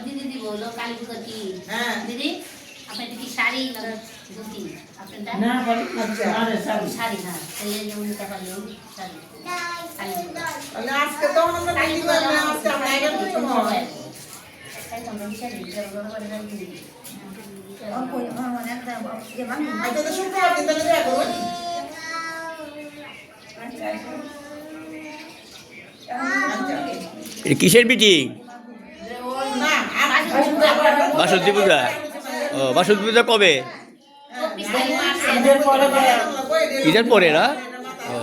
দিদি দিব হলো কালী পুজো কি দিদি আপনার কি শাড়ি না ধুতি আপনারটা না শাড়ি না তাহলে যেমন নিতে পারলে শাড়ি আজকে তো আমরা কালী পুজো আজকে আমরা এটা করব তাই তো আমরা শাড়ি জড়ো করে রাখি আচ্ছা তো শুক্রবার দিন তাহলে দেখা করব কিসের মিটিং? বাসন্তী পূজা। ও বাসন্তী পূজা কবে? ঈদের পরে না? ও